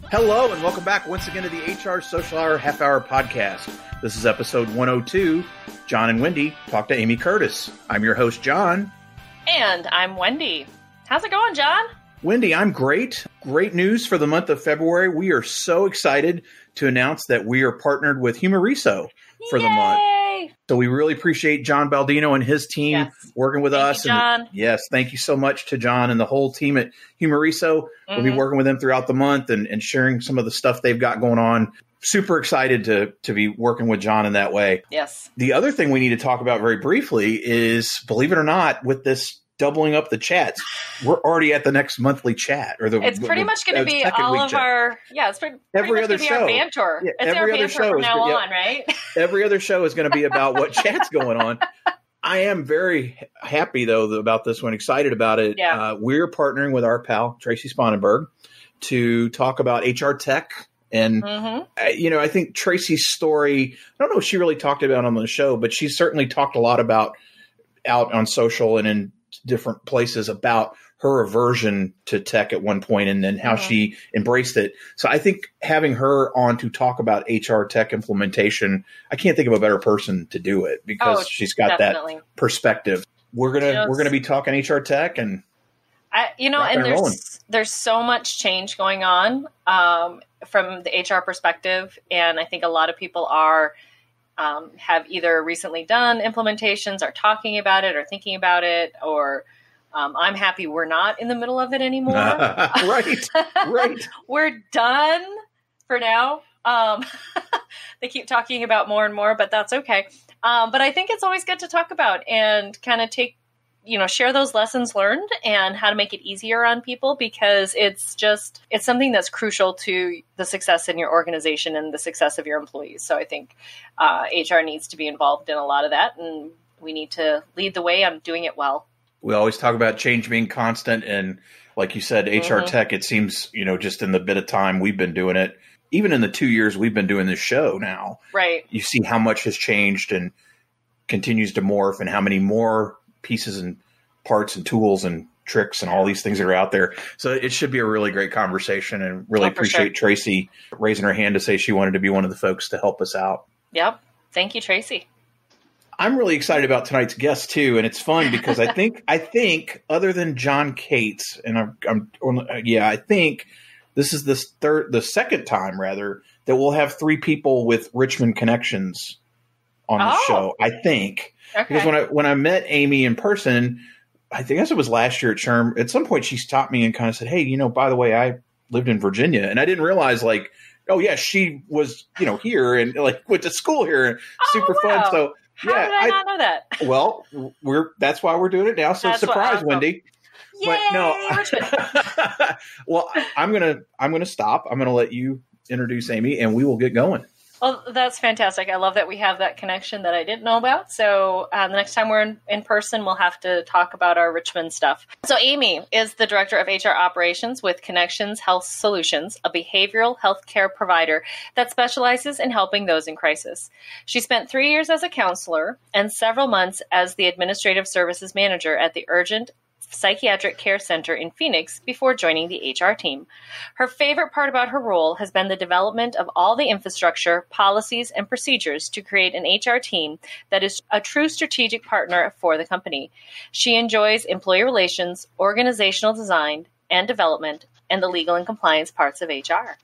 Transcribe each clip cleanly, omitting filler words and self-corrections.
Hello and welcome back once again to the HR Social Hour Half Hour Podcast. This is episode 102. Jon and Wendy talk to Amy Curtis. I'm your host, Jon. And I'm Wendy. How's it going, Jon? Wendy, I'm great. Great news for the month of February. We are so excited to announce that we are partnered with Humoriso for the month. So we really appreciate Jon Baldino and his team working with us. You, Jon. And yes, thank you so much to Jon and the whole team at Humoriso. We'll be working with them throughout the month and sharing some of the stuff they've got going on. Super excited to be working with Jon in that way. Yes. The other thing we need to talk about very briefly is, believe it or not, with this doubling up the chats, we're already at the next monthly chat. It's pretty much going to be all of our, it's pretty every much other be show. our banter. Yeah, it's our banter from now on, right? Every other show is going to be about what chat's going on. I am very happy, though, about this one, excited about it. Yeah. We're partnering with our pal, Tracy Sponenberg, to talk about HR tech. And, I think Tracy's story, I don't know if she really talked about it on the show, but she certainly talked a lot about out on social and in different places about her aversion to tech at one point and then how she embraced it. So I think having her on to talk about HR tech implementation, I can't think of a better person to do it because she's got that perspective. We're gonna be talking HR tech and there's so much change going on from the HR perspective, and I think a lot of people are have either recently done implementations, are talking about it, or thinking about it, or I'm happy we're not in the middle of it anymore. Right. We're done for now. They keep talking about more and more, but that's okay. But I think it's always good to talk about and kind of share those lessons learned and how to make it easier on people, because it's something that's crucial to the success in your organization and the success of your employees. So I think HR needs to be involved in a lot of that, and we need to lead the way on doing it well. We always talk about change being constant. And like you said, HR tech, it seems, just in the bit of time we've been doing it, even in the 2 years we've been doing this show now, right? You see how much has changed and continues to morph, and how many more pieces and parts and tools and tricks and all these things that are out there. So it should be a really great conversation, and really appreciate Tracy raising her hand to say she wanted to be one of the folks to help us out. Yep. Thank you, Tracy. I'm really excited about tonight's guest too. And it's fun because I think other than John Cates, and I think this is the second time rather that we'll have three people with Richmond connections on the show. I think because when I met Amy in person, I guess it was last year at SHRM, at some point she stopped me and kind of said, "Hey, by the way, I lived in Virginia." And I didn't realize she was, here and went to school here and super fun. So how did I not know that? Well, that's why we're doing it now. So surprise, Wendy. Yay, but no. Well, I'm going to stop. I'm going to let you introduce Amy and we will get going. Well, that's fantastic. I love that we have that connection that I didn't know about. So the next time we're in person, we'll have to talk about our Richmond stuff. So Amy is the Director of HR Operations with Connections Health Solutions, a behavioral health care provider that specializes in helping those in crisis. She spent 3 years as a counselor and several months as the Administrative Services Manager at the Urgent Psychiatric Care Center in Phoenix before joining the HR team. Her favorite part about her role has been the development of all the infrastructure, policies, and procedures to create an HR team that is a true strategic partner for the company. She enjoys employee relations, organizational design and development, and the legal and compliance parts of HR.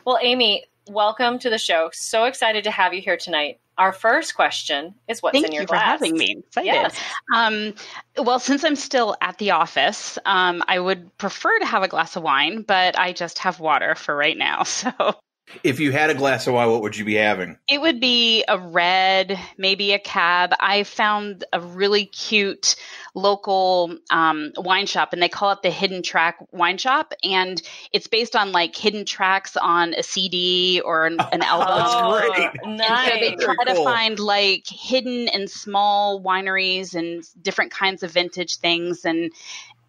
Well, Amy, welcome to the show. So excited to have you here tonight. Our first question is what's in your glass? Thank you for having me. Excited. Yes. Well, since I'm still at the office, I would prefer to have a glass of wine, but I just have water for right now. So if you had a glass of wine, what would you be having? It would be a red, maybe a cab. I found a really cute local wine shop, and they call it the Hidden Track Wine Shop. And it's based on hidden tracks on a CD or an album. Oh, great. Nice. And so they try to find hidden and small wineries and different kinds of vintage things. And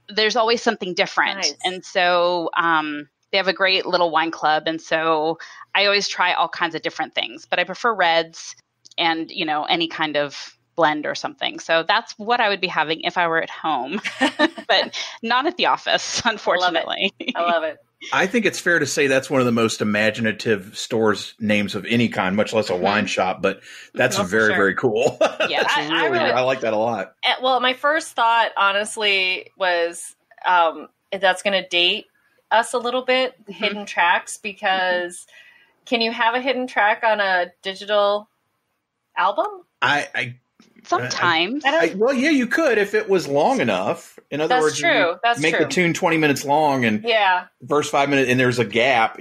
there's always something different. Nice. And so they have a great little wine club. And so I always try all kinds of different things, but I prefer reds and, any kind of blend or something. So that's what I would be having if I were at home, but not at the office, unfortunately. I love it. I think it's fair to say that's one of the most imaginative stores names of any kind, much less a wine shop. But that's very, very cool. Yeah, I like that a lot. Well, my first thought, honestly, was that's going to date us a little bit, hidden tracks, because can you have a hidden track on a digital album? Sometimes. Well, yeah, you could if it was long enough. In other words, make the tune 20 minutes long and verse 5 minutes, and there's a gap.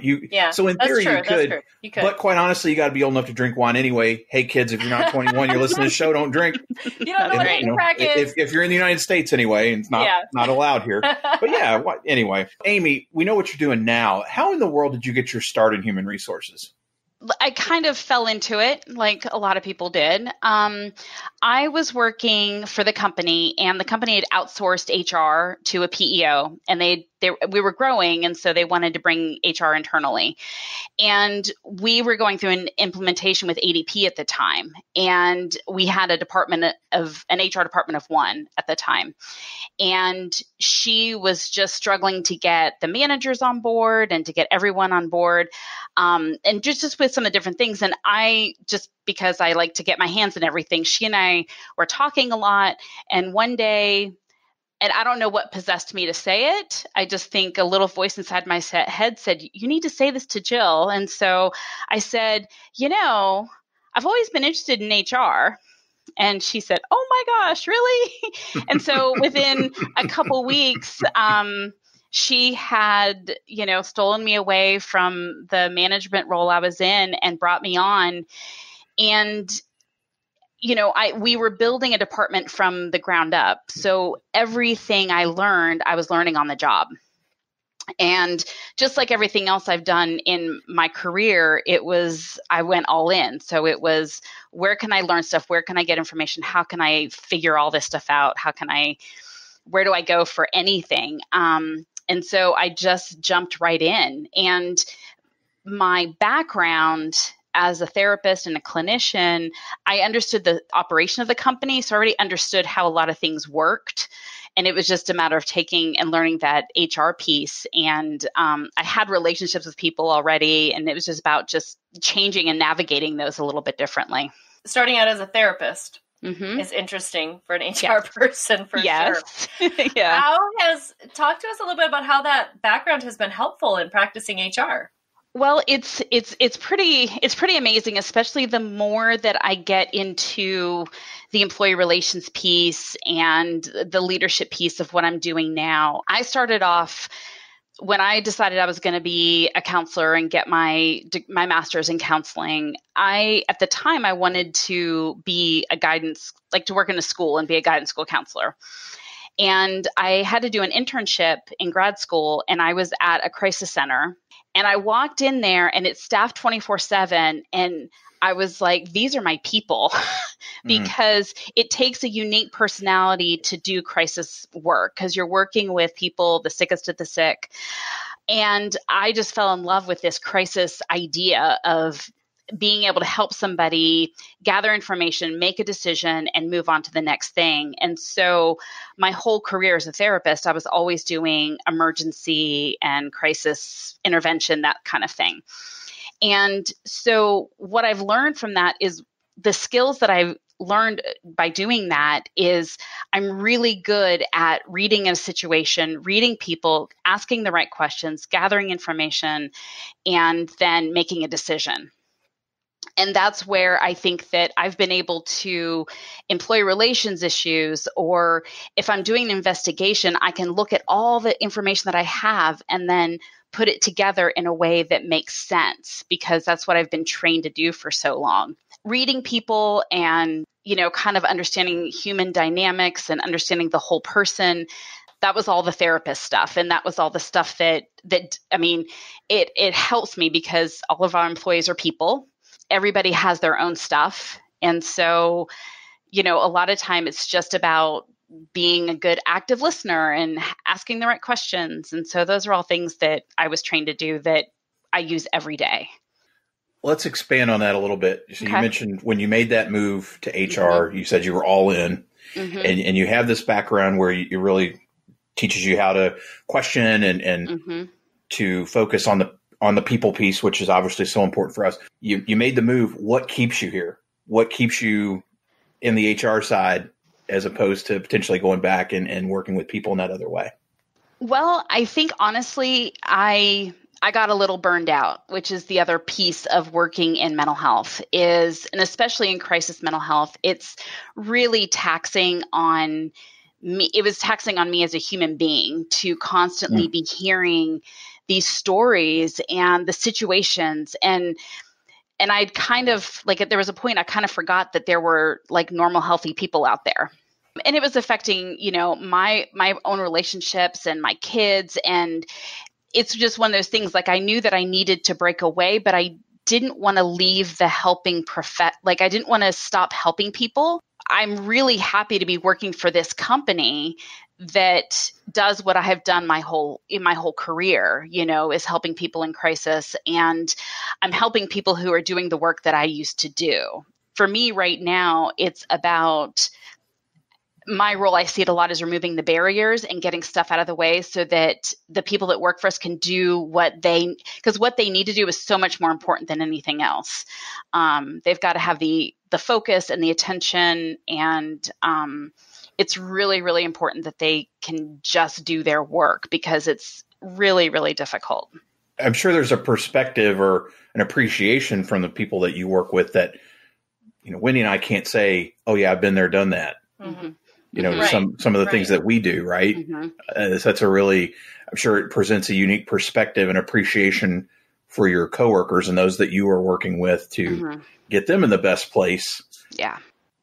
So in theory, you could. You could. But quite honestly, you got to be old enough to drink wine anyway. Hey, kids, if you're not 21, you're listening to the show, don't drink. You don't know what hidden track is. If you're in the United States anyway, and it's not allowed here. But anyway, Amy, we know what you're doing now. How in the world did you get your start in human resources? I kind of fell into it like a lot of people did. I was working for the company, and the company had outsourced HR to a PEO, and we were growing, and so they wanted to bring HR internally. And we were going through an implementation with ADP at the time, and we had an HR department of one at the time. And she was just struggling to get the managers on board and to get everyone on board, and just with some of the different things. And I just, because I like to get my hands in everything, she and I were talking a lot. And one day, and I don't know what possessed me to say it, I just think a little voice inside my head said, you need to say this to Jill. And so I said, I've always been interested in HR. And she said, oh my gosh, really? And so within a couple weeks, she had, stolen me away from the management role I was in and brought me on. And we were building a department from the ground up. So everything I learned, I was learning on the job. And just like everything else I've done in my career, I went all in. So it was, where can I learn stuff? Where can I get information? How can I figure all this stuff out? Where do I go for anything? And so I just jumped right in. And my background as a therapist and a clinician, I understood the operation of the company. So I already understood how a lot of things worked. And it was just a matter of taking and learning that HR piece. And I had relationships with people already. And it was just about just changing and navigating those a little bit differently. Starting out as a therapist is interesting for an HR person, for sure. Yeah. Talk to us a little bit about how that background has been helpful in practicing HR. Well, it's pretty amazing, especially the more that I get into the employee relations piece and the leadership piece of what I'm doing now. I started off when I decided I was going to be a counselor and get my master's in counseling. At the time, I wanted to be to work in a school and be a guidance school counselor. And I had to do an internship in grad school, and I was at a crisis center. And I walked in there, and it's staffed 24/7. And I was like, these are my people, because it takes a unique personality to do crisis work, because you're working with people, the sickest of the sick. And I just fell in love with this crisis idea of being able to help somebody gather information, make a decision, and move on to the next thing. And so my whole career as a therapist, I was always doing emergency and crisis intervention, that kind of thing. And so what I've learned from that is the skills that I've learned by doing that is I'm really good at reading a situation, reading people, asking the right questions, gathering information, and then making a decision. And that's where I think that I've been able to employee relations issues, or if I'm doing an investigation, I can look at all the information that I have and then put it together in a way that makes sense, because that's what I've been trained to do for so long. Reading people and, kind of understanding human dynamics and understanding the whole person, that was all the therapist stuff. And that was all the stuff that it helps me, because all of our employees are people. Everybody has their own stuff. And so, a lot of time it's just about being a good active listener and asking the right questions. And so those are all things that I was trained to do that I use every day. Let's expand on that a little bit. So you mentioned when you made that move to HR, you said you were all in, and you have this background where you really teaches you how to question and to focus on the people piece, which is obviously so important for us. You made the move. What keeps you here? What keeps you in the HR side as opposed to potentially going back and working with people in that other way? Well, I think honestly, I got a little burned out, which is the other piece of working in mental health and especially in crisis mental health, it's really taxing on me. It was taxing on me as a human being to constantly be hearing these stories and the situations. And I'd kind of there was a point I kind of forgot that there were like normal, healthy people out there. And it was affecting, my own relationships and my kids. And it's just one of those things, like I knew that I needed to break away, but I didn't want to leave the helping I didn't want to stop helping people. I'm really happy to be working for this company that does what I have done my whole career, is helping people in crisis. And I'm helping people who are doing the work that I used to do. For me right now, it's about my role. I see it a lot as removing the barriers and getting stuff out of the way so that the people that work for us can do because what they need to do is so much more important than anything else. They've got to have the focus and the attention, and it's really, really important that they can just do their work because it's really, really difficult. I'm sure there's a perspective or an appreciation from the people that you work with that, Wendy and I can't say, oh yeah, I've been there, done that. Mm-hmm. Right. Some of the things that we do, right? Mm-hmm. That's I'm sure it presents a unique perspective and appreciation for your coworkers and those that you are working with to get them in the best place. Yeah.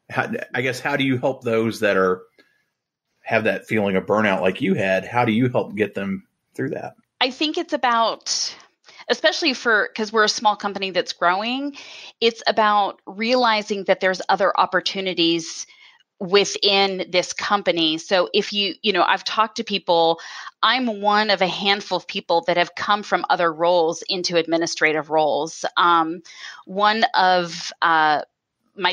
How do you help those that have that feeling of burnout like you had? How do you help get them through that? I think it's about, especially because we're a small company that's growing, it's about realizing that there's other opportunities within this company. So if I've talked to people, I'm one of a handful of people that have come from other roles into administrative roles. One of my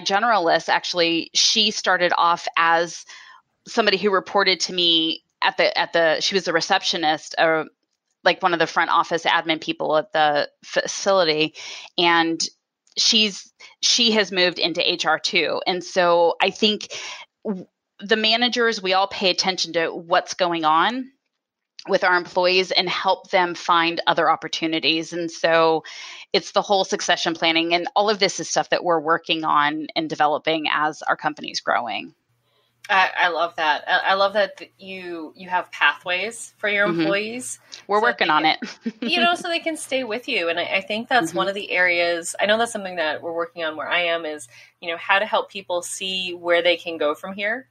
generalists, actually, she started off as somebody who reported to me she was a receptionist, or like one of the front office admin people at the facility. And she has moved into HR too. And so I think the managers, we all pay attention to what's going on with our employees and help them find other opportunities. And so it's the whole succession planning, and all of this is stuff that we're working on and developing as our company's growing. I love that. I love that you have pathways for your employees. We're working on it. So they can stay with you. And I think that's one of the areas, I know that's something that we're working on where I am is, how to help people see where they can go from here.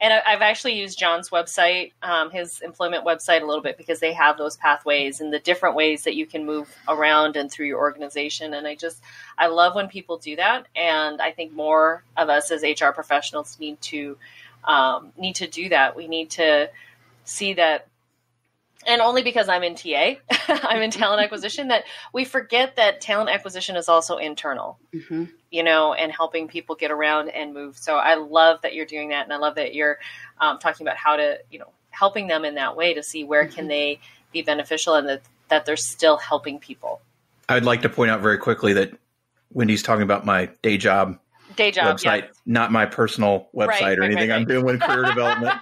And I've actually used Jon's website, his employment website a little bit, because they have those pathways and the different ways that you can move around and through your organization. And I love when people do that. And I think more of us as HR professionals need to do that. We need to see that, and only because I'm in TA, I'm in talent acquisition, that we forget that talent acquisition is also internal, and helping people get around and move. So I love that you're doing that. And I love that you're talking about how to, helping them in that way to see where can they be beneficial and that they're still helping people. I'd like to point out very quickly that Wendy's talking about my day job website, not my personal website or anything. I'm doing career development.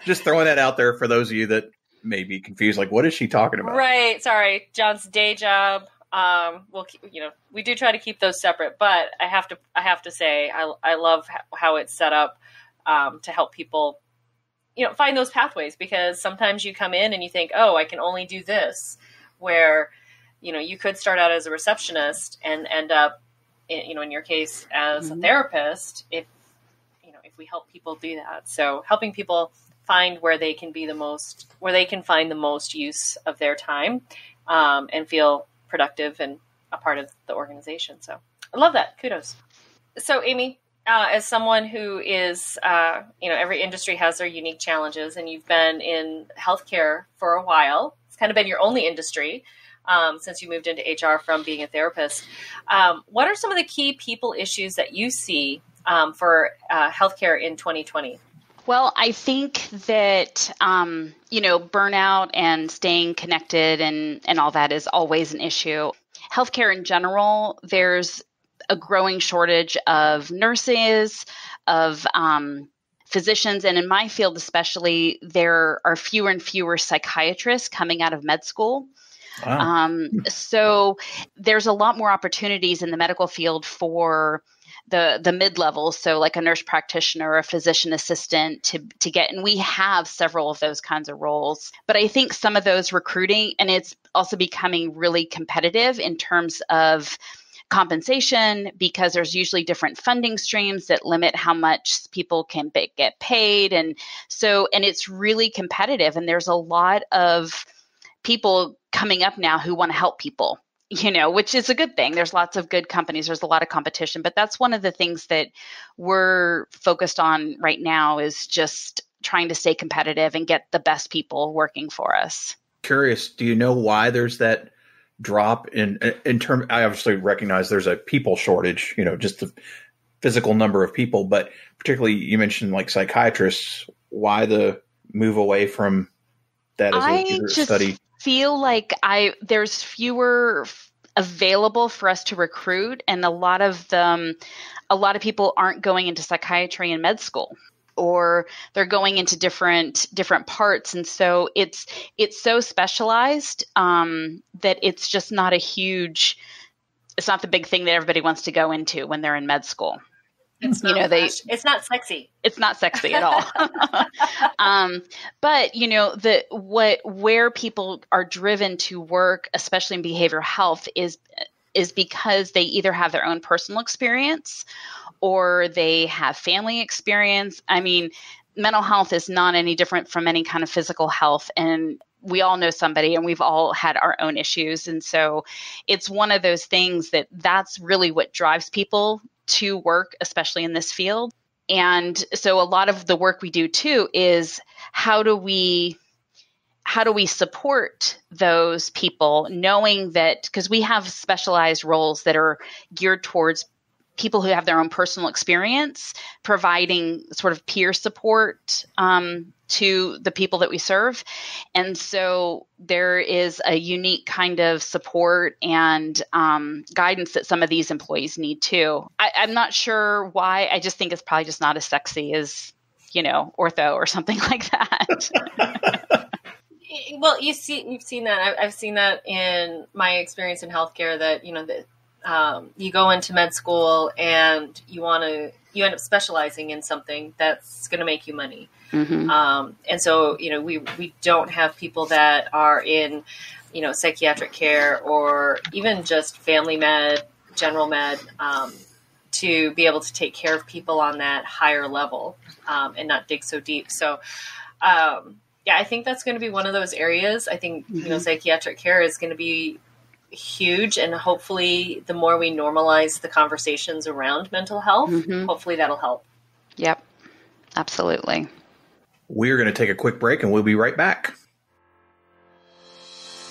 Just throwing that out there for those of you that may be confused, like, what is she talking about? Right. Sorry. Jon's day job. We do try to keep those separate, but I have to say, I love how it's set up to help people, find those pathways, because sometimes you come in and you think, oh, I can only do this, where, you could start out as a receptionist and end up, in your case as a therapist, if we help people do that. So helping people find where they can find the most use of their time, and feel productive and a part of the organization. So I love that. Kudos. So Amy, as someone who is, every industry has their unique challenges, and you've been in healthcare for a while. It's kind of been your only industry since you moved into HR from being a therapist. What are some of the key people issues that you see for healthcare in 2020? Well, I think that, burnout and staying connected and all that is always an issue. Healthcare in general, there's a growing shortage of nurses, of physicians, and in my field especially, there are fewer and fewer psychiatrists coming out of med school. Wow. So there's a lot more opportunities in the medical field for the mid-level, so like a nurse practitioner or a physician assistant to get, and we have several of those kinds of roles. But I think some of those recruiting, and it's also becoming really competitive in terms of compensation, because there's usually different funding streams that limit how much people can get paid. And it's really competitive. And there's a lot of people coming up now who want to help people, which is a good thing. There's lots of good companies. There's a lot of competition, but that's one of the things that we're focused on right now, is just trying to stay competitive and get the best people working for us. Curious, do you know why there's that drop in terms? I obviously recognize there's a people shortage, just the physical number of people, but particularly you mentioned like psychiatrists. Why the move away from that as a study? Feel like there's fewer available for us to recruit, and a lot of people aren't going into psychiatry in med school, or they're going into different parts. And so it's so specialized that it's just not it's not the big thing that everybody wants to go into when they're in med school. It's not it's not sexy. It's not sexy at all. But where people are driven to work, especially in behavioral health, is because they either have their own personal experience or they have family experience. I mean, mental health is not any different from any kind of physical health. And we all know somebody, and we've all had our own issues. And so it's one of those things that's really what drives people to work, especially in this field. And so a lot of the work we do too is how do we support those people, knowing that, because we have specialized roles that are geared towards people who have their own personal experience, providing sort of peer support to the people that we serve. And so there is a unique kind of support and guidance that some of these employees need too. I'm not sure why. I just think it's probably just not as sexy as, ortho or something like that. Well, you've seen that. I've seen that in my experience in healthcare, that, you go into med school and you end up specializing in something that's going to make you money. Mm-hmm. And so, we don't have people that are in, psychiatric care or even just family med, general med, to be able to take care of people on that higher level, and not dig so deep. So, I think that's going to be one of those areas. I think, psychiatric care is going to be huge, and hopefully the more we normalize the conversations around mental health, hopefully that'll help. Yep, absolutely. We're going to take a quick break and we'll be right back.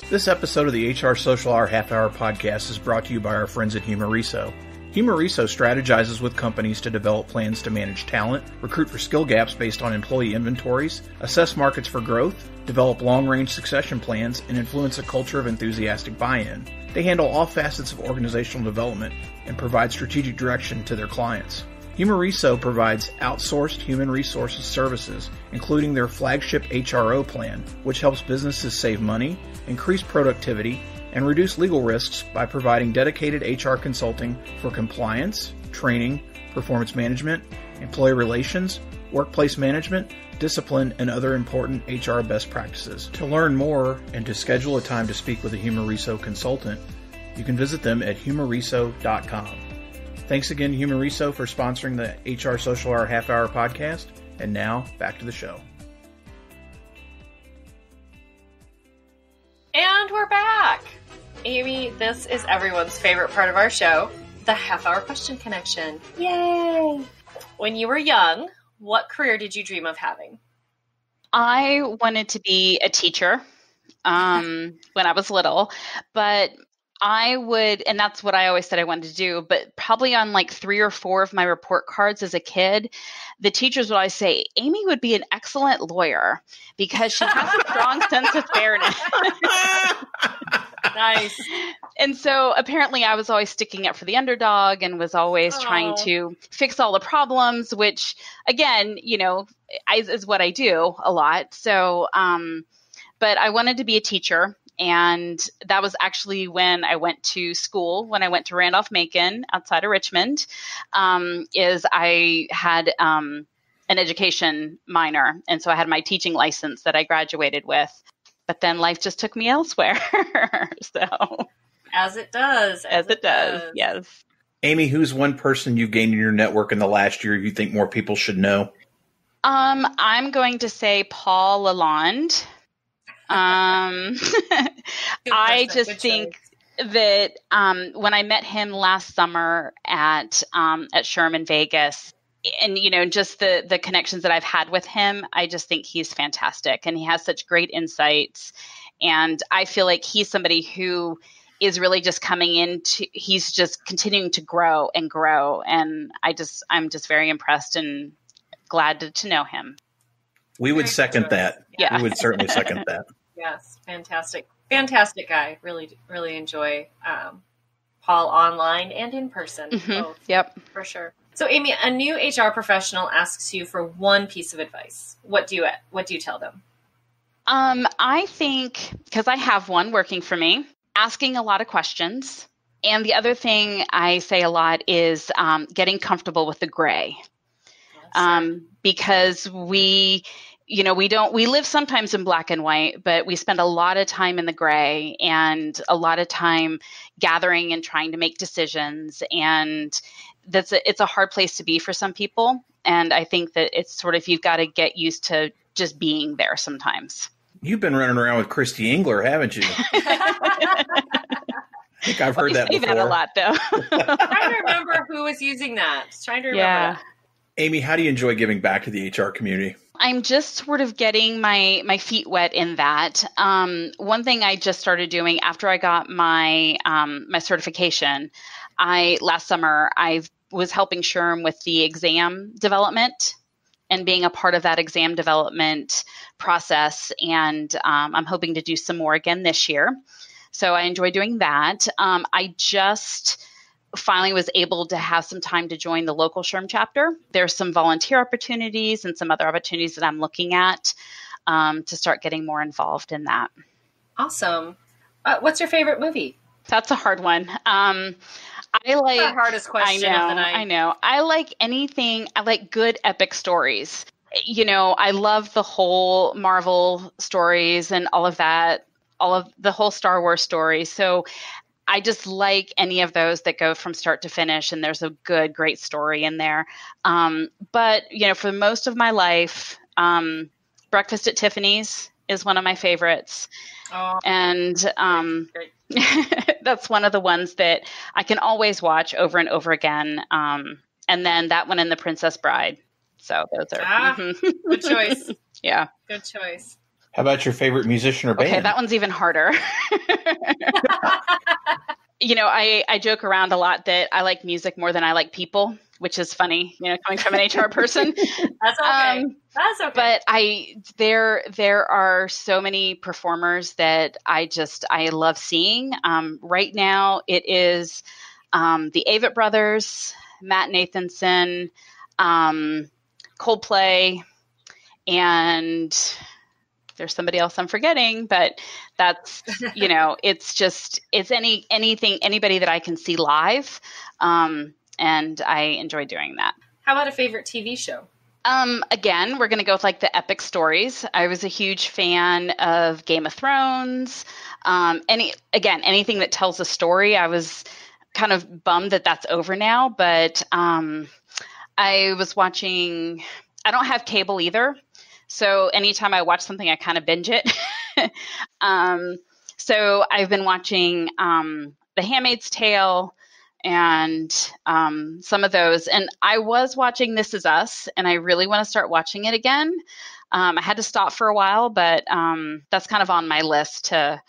This episode of the HR Social Hour Half Hour podcast is brought to you by our friends at Humoriso. Humoriso strategizes with companies to develop plans to manage talent, recruit for skill gaps based on employee inventories, assess markets for growth, develop long-range succession plans, and influence a culture of enthusiastic buy-in. They handle all facets of organizational development and provide strategic direction to their clients. Humoriso provides outsourced human resources services, including their flagship HRO plan, which helps businesses save money, increase productivity, and reduce legal risks by providing dedicated HR consulting for compliance, training, performance management, employee relations, workplace management, discipline, and other important HR best practices. To learn more and to schedule a time to speak with a Humoriso consultant, you can visit them at humoriso.com. Thanks again, Humoriso, for sponsoring the HR Social Hour Half Hour podcast. And now, back to the show. And we're back. Amy, this is everyone's favorite part of our show, the half-hour question connection. Yay! When you were young, what career did you dream of having? I wanted to be a teacher when I was little, but I would, and that's what I always said I wanted to do, but probably on like 3 or 4 of my report cards as a kid, the teachers would always say, Amy would be an excellent lawyer because she has a strong sense of fairness. Nice. And so apparently I was always sticking up for the underdog and was always trying to fix all the problems, which again, is what I do a lot. So, but I wanted to be a teacher. And that was actually when I went to school, when I went to Randolph-Macon outside of Richmond, is I had an education minor. And so I had my teaching license that I graduated with. But then life just took me elsewhere. So, as it does. As it does, yes. Amy, who's one person you've gained in your network in the last year you think more people should know? I'm going to say Paul Lalonde. I just think that when I met him last summer at Sherman Vegas, and just the connections that I've had with him, I just think he's fantastic, and he has such great insights. And I feel like he's somebody who is really just coming into, he's just continuing to grow and grow, and I'm just very impressed and glad to know him. We would second that. Yeah. We would certainly second that. Yes, fantastic guy. Really, really enjoy Paul online and in person. Both, yep, for sure. So, Amy, a new HR professional asks you for one piece of advice. What do you tell them? I think, because I have one working for me, asking a lot of questions. And the other thing I say a lot is getting comfortable with the gray. Because we live sometimes in black and white, but we spend a lot of time in the gray and a lot of time gathering and trying to make decisions. And it's a hard place to be for some people. And I think that it's sort of, you've got to get used to just being there sometimes. You've been running around with Christy Engler, haven't you? I think I've heard that before. That a lot, though. I'm trying to remember who was using that. Trying to remember that. Amy, how do you enjoy giving back to the HR community? I'm just sort of getting my feet wet in that. One thing I just started doing after I got my my certification, last summer I was helping SHRM with the exam development and being a part of that exam development process. And I'm hoping to do some more again this year. So I enjoy doing that. I just finally was able to have some time to join the local SHRM chapter. There's some volunteer opportunities and some other opportunities that I'm looking at to start getting more involved in that. Awesome. What's your favorite movie? That's a hard one. I like the hardest question of the night. I know. I like anything. I like good epic stories. I love the whole Marvel stories and all of that, all of the whole Star Wars story. So I just like any of those that go from start to finish and there's a great story in there. But, for most of my life, Breakfast at Tiffany's is one of my favorites. Oh, and great. That's one of the ones that I can always watch over and over again. And then that one and The Princess Bride. So those are good choice. Yeah. Good choice. How about your favorite musician or band? Okay, that one's even harder. I joke around a lot that I like music more than I like people, which is funny, coming from an HR person. That's okay. That's okay. But there are so many performers that I love seeing. Right now it is the Avett Brothers, Matt Nathanson, Coldplay, and there's somebody else I'm forgetting, but that's, it's anybody that I can see live. And I enjoy doing that. How about a favorite TV show? Again, we're going to go with like the epic stories. I was a huge fan of Game of Thrones. Anything that tells a story. I was kind of bummed that that's over now, but I was watching, I don't have cable either. So anytime I watch something, I kind of binge it. So I've been watching The Handmaid's Tale and some of those. And I was watching This Is Us, and I really want to start watching it again. I had to stop for a while, but that's kind of on my list to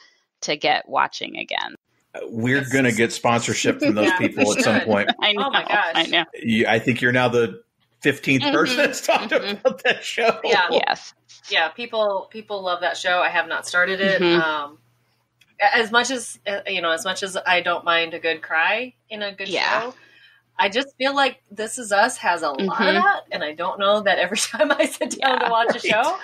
get watching again. We're going to get sponsorship from those people at some point. I know. Oh my gosh. I know. I think you're now the 15th person that's talked about that show. Yeah. Yes. Yeah, people love that show. I have not started it. As much as I don't mind a good cry in a good show, I just feel like This Is Us has a lot of that, and I don't know that every time I sit down to watch a show,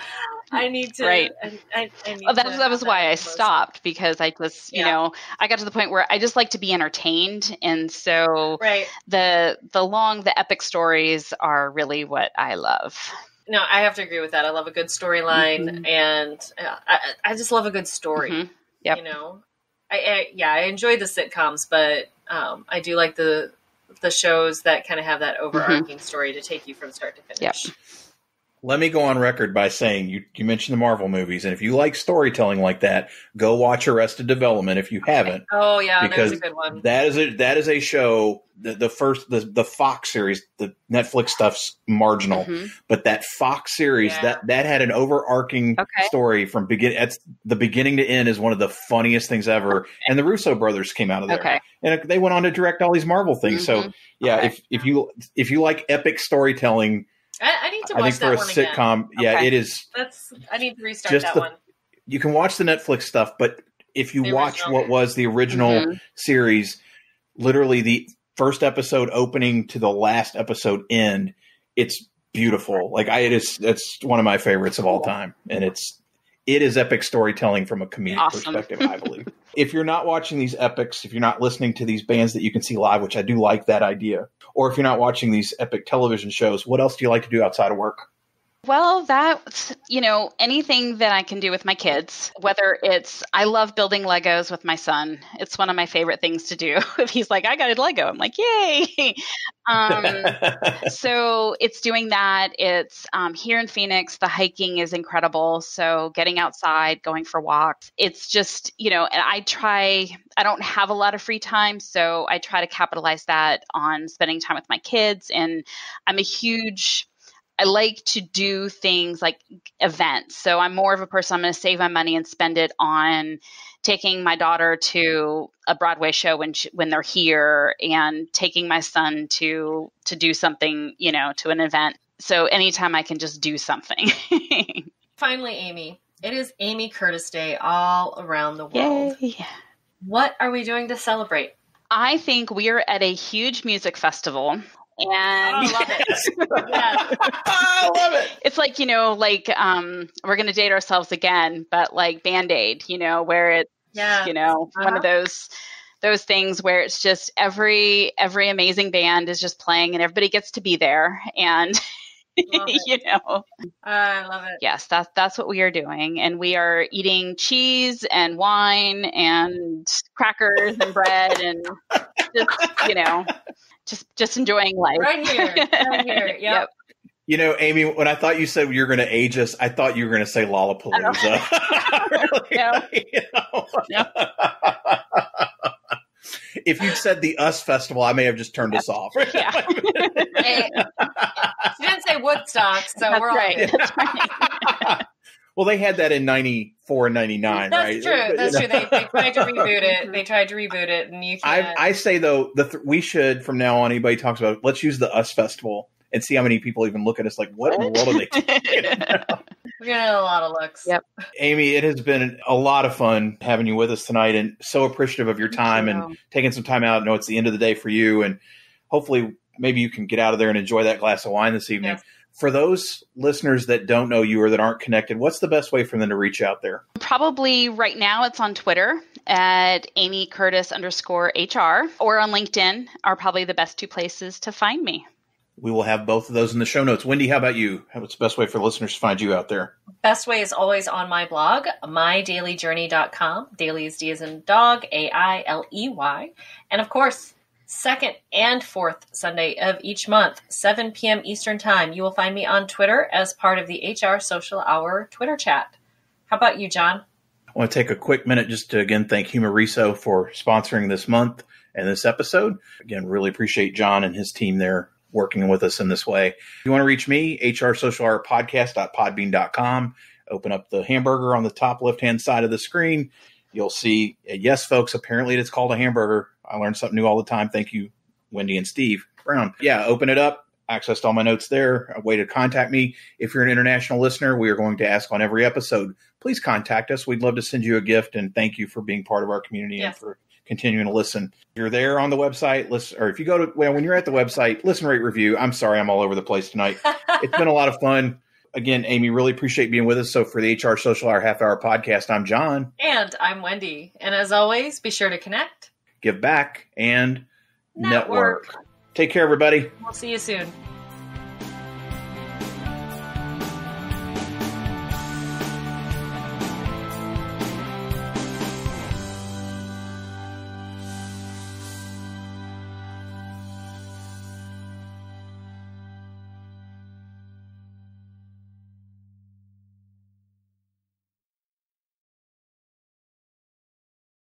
I need to. Right. That was why I stopped, because I just, I got to the point where I just like to be entertained, and so the epic stories are really what I love. No, I have to agree with that. I love a good storyline, and I just love a good story. Yep. I enjoy the sitcoms, but I do like the shows that kind of have that overarching story to take you from start to finish. Yep. Let me go on record by saying you mentioned the Marvel movies, and if you like storytelling like that, go watch Arrested Development if you haven't. Oh yeah, because there's a good one. That is a show. The Fox series, the Netflix stuff's marginal, but that Fox series that had an overarching story from the beginning to end is one of the funniest things ever. And the Russo brothers came out of there, and they went on to direct all these Marvel things. So if you like epic storytelling. I need to watch that one again. For a sitcom, it is. I need to restart that one. You can watch the Netflix stuff, but if you watch what was the original series, literally the first episode opening to the last episode end, it's beautiful. Like it's one of my favorites of all time, and it is epic storytelling from a comedic perspective, I believe. If you're not watching these epics, if you're not listening to these bands that you can see live, which I do like that idea, or if you're not watching these epic television shows, what else do you like to do outside of work? Well, that's, anything that I can do with my kids, whether I love building Legos with my son. It's one of my favorite things to do. If he's like, I got a Lego, I'm like, yay. So it's doing that. It's here in Phoenix, the hiking is incredible. So getting outside, going for walks, it's just, and I don't have a lot of free time. So I try to capitalize that on spending time with my kids. And I like to do things like events. So I'm more of a person, I'm going to save my money and spend it on taking my daughter to a Broadway show when they're here, and taking my son to do something, to an event. So anytime I can just do something. Finally, Amy, it is Amy Curtis Day all around the world. Yay. What are we doing to celebrate? I think we're at a huge music festival. And I love it. Yes. I love it. It's like, we're going to date ourselves again, but like Band-Aid, where it's, one of those things where it's just every amazing band is just playing and everybody gets to be there. And, I love it. Yes, that's what we are doing. And we are eating cheese and wine and crackers and bread and just enjoying life. Right here. Yep. Amy, when I thought you said you're going to age us, I thought you were going to say Lollapalooza. No. If you'd said the US Festival, I may have just turned us off. Yeah. Hey, she didn't say Woodstock, so we're all good. That's right. Well, they had that in 94 and 99, right? That's true. They tried to reboot it. And you can't. I say, though, we should, from now on, anybody talks about it, let's use the US Festival and see how many people even look at us like, what in the world are they talking about? We're going to have a lot of looks. Yep. Amy, it has been a lot of fun having you with us tonight, and so appreciative of your time and taking some time out. I know it's the end of the day for you, and hopefully maybe you can get out of there and enjoy that glass of wine this evening. Yes. For those listeners that don't know you or that aren't connected, what's the best way for them to reach out there? Probably right now it's on Twitter at Amy Curtis _HR, or on LinkedIn are probably the best two places to find me. We will have both of those in the show notes. Wendy, how about you? What's the best way for listeners to find you out there? Best way is always on my blog, mydailyjourney.com. Daily is D as in dog, AILEY. And of course, second and fourth Sunday of each month, 7 p.m. Eastern Time. You will find me on Twitter as part of the HR Social Hour Twitter chat. How about you, John? I want to take a quick minute just to, again, thank Humoriso for sponsoring this month and this episode. Again, really appreciate John and his team there working with us in this way. If you want to reach me, hrsocialhourpodcast.podbean.com. Open up the hamburger on the top left-hand side of the screen you'll see, yes, folks, apparently it's called a hamburger. I learn something new all the time. Thank you, Wendy and Steve Brown. Yeah, open it up. Accessed all my notes there. A way to contact me. If you're an international listener, we are going to ask on every episode, please contact us. We'd love to send you a gift, and thank you for being part of our community and for continuing to listen. If you're there on the website, listen, or if you go to, when you're at the website, listen, rate, review. I'm sorry, I'm all over the place tonight. It's been a lot of fun. Again, Amy, really appreciate being with us. So for the HR Social Hour Half Hour podcast, I'm Jon. And I'm Wendy. And as always, be sure to connect, give back, and network. Take care, everybody. We'll see you soon.